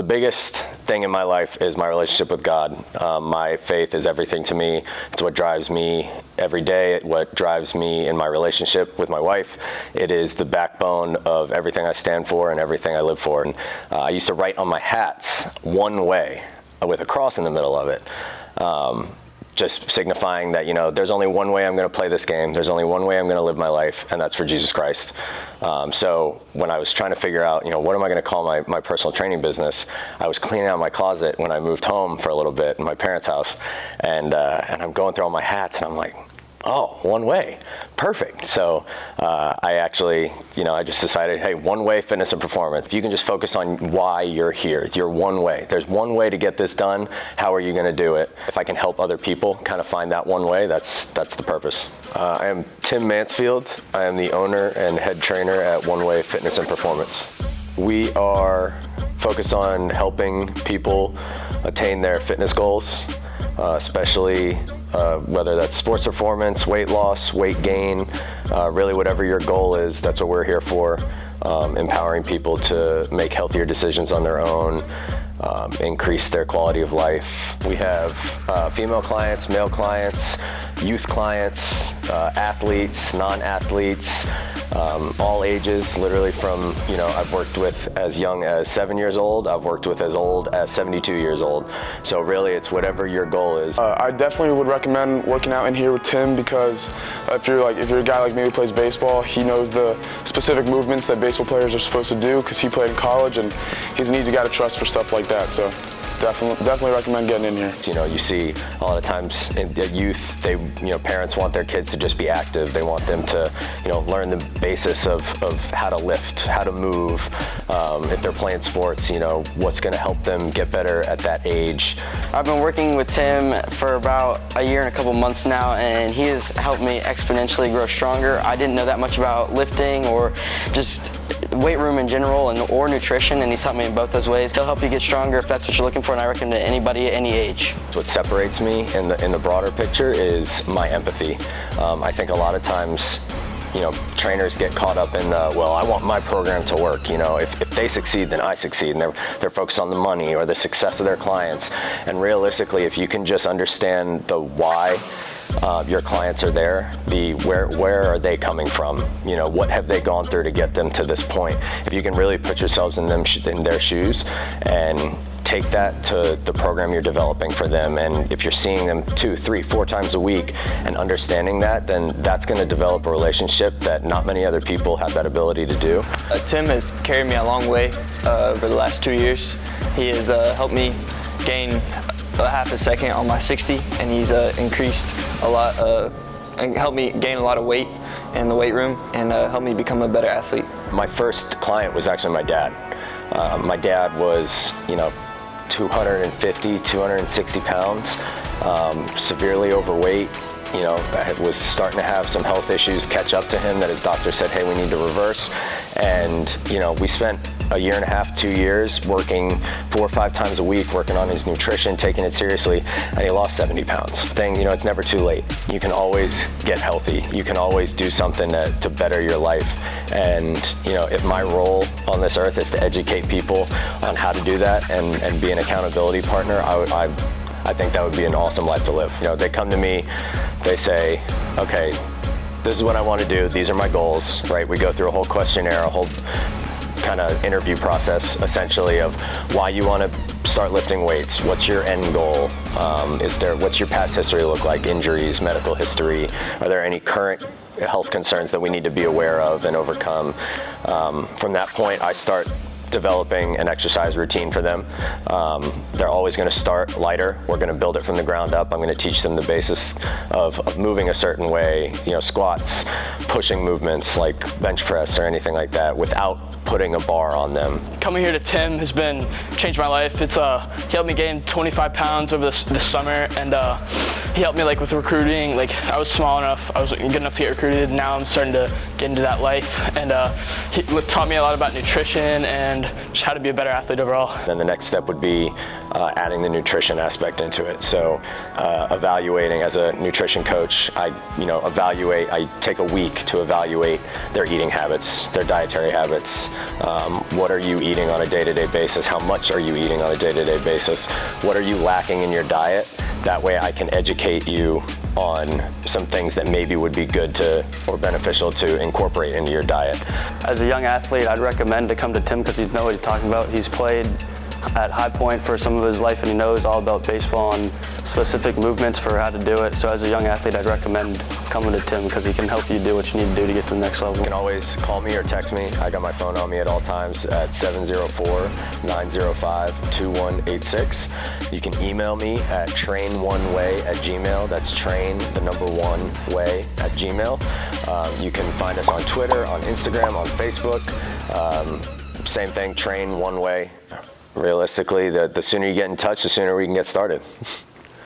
biggest thing in my life is my relationship with God. My faith is everything to me. It's what drives me every day, what drives me in my relationship with my wife. It is the backbone of everything I stand for and everything I live for. And I used to write on my hats, one way, with a cross in the middle of it. Just signifying that, there's only one way I'm going to play this game. There's only one way I'm going to live my life, and that's for Jesus Christ. So when I was trying to figure out, what am I going to call my personal training business, I was cleaning out my closet when I moved home for a little bit in my parents' house, and I'm going through all my hats, and I'm like, oh, one way, perfect. So I actually, I just decided, hey, one way fitness and performance. If you can just focus on why you're here, you're one way. There's one way to get this done. How are you going to do it? If I can help other people kind of find that one way, that's the purpose. I am Tim Mansfield. I am the owner and head trainer at One Way Fitness and Performance. We are focused on helping people attain their fitness goals, especially whether that's sports performance, weight loss, weight gain, really whatever your goal is, that's what we're here for, empowering people to make healthier decisions on their own, increase their quality of life. We have female clients, male clients, youth clients, athletes, non-athletes, all ages, literally from, I've worked with as young as 7 years old, I've worked with as old as 72 years old. So really it's whatever your goal is. I definitely would recommend working out in here with Tim because if you're a guy like me who plays baseball, he knows the specific movements that baseball players are supposed to do because he played in college and he's an easy guy to trust for stuff like that. So definitely recommend getting in here. You see a lot of times in youth, parents want their kids to just be active. They want them to, learn the basis of how to lift, how to move. If they're playing sports, what's going to help them get better at that age. I've been working with Tim for about a year and a couple months now, and he has helped me exponentially grow stronger. I didn't know that much about lifting or just weight room in general or nutrition, and he's helped me in both those ways. He'll help you get stronger if that's what you're looking for, and I recommend to anybody at any age. What separates me in the broader picture is my empathy. I think a lot of times, trainers get caught up in the, well, I want my program to work. If they succeed, then I succeed, and they're focused on the money or the success of their clients. And realistically, if you can just understand the why your clients are there, where are they coming from? What have they gone through to get them to this point? If you can really put yourselves in their shoes and take that to the program you're developing for them, and if you're seeing them 2, 3, 4 times a week and understanding that, then that's going to develop a relationship that not many other people have that ability to do. Tim has carried me a long way over the last 2 years. He has helped me gain a half a second on my 60, and he's increased a lot and helped me gain a lot of weight in the weight room and helped me become a better athlete. My first client was actually my dad. My dad was, 250, 260 pounds, severely overweight. Was starting to have some health issues catch up to him that his doctor said, hey, we need to reverse. And, we spent a year and a half, 2 years working 4 or 5 times a week, working on his nutrition, taking it seriously, and he lost 70 pounds. It's never too late. You can always get healthy. You can always do something to better your life. And, if my role on this earth is to educate people on how to do that and be an accountability partner, I think that would be an awesome life to live. They come to me, they say, okay, this is what I want to do. These are my goals, right? We go through a whole questionnaire, a whole kind of interview process, essentially, of why you want to start lifting weights. What's your end goal? What's your past history look like? Injuries, medical history? Are there any current health concerns that we need to be aware of and overcome? From that point, I start developing an exercise routine for them. They're always going to start lighter. We're going to build it from the ground up. I'm going to teach them the basis of moving a certain way, squats, pushing movements like bench press or anything like that without putting a bar on them. Coming here to Tim has changed my life. He helped me gain 25 pounds over this summer, and he helped me with recruiting. I was small enough, I was good enough to get recruited. Now I'm starting to get into that life, and he taught me a lot about nutrition and and just how to be a better athlete overall. Then the next step would be adding the nutrition aspect into it. So evaluating as a nutrition coach, I take a week to evaluate their eating habits, their dietary habits. What are you eating on a day-to-day basis? How much are you eating on a day-to-day basis? What are you lacking in your diet? That way I can educate you on some things that maybe would be good to or beneficial to incorporate into your diet. As a young athlete, I'd recommend to come to Tim because he knows what he's talking about. He's played at High Point for some of his life and he knows all about baseball and specific movements for how to do it. So as a young athlete, I'd recommend coming to Tim because he can help you do what you need to do to get to the next level. You can always call me or text me. I got my phone on me at all times at 704-905-2186. You can email me at train1way@gmail. That's train1way@gmail. You can find us on Twitter, on Instagram, on Facebook. Same thing, train one way. Realistically, the sooner you get in touch, the sooner we can get started.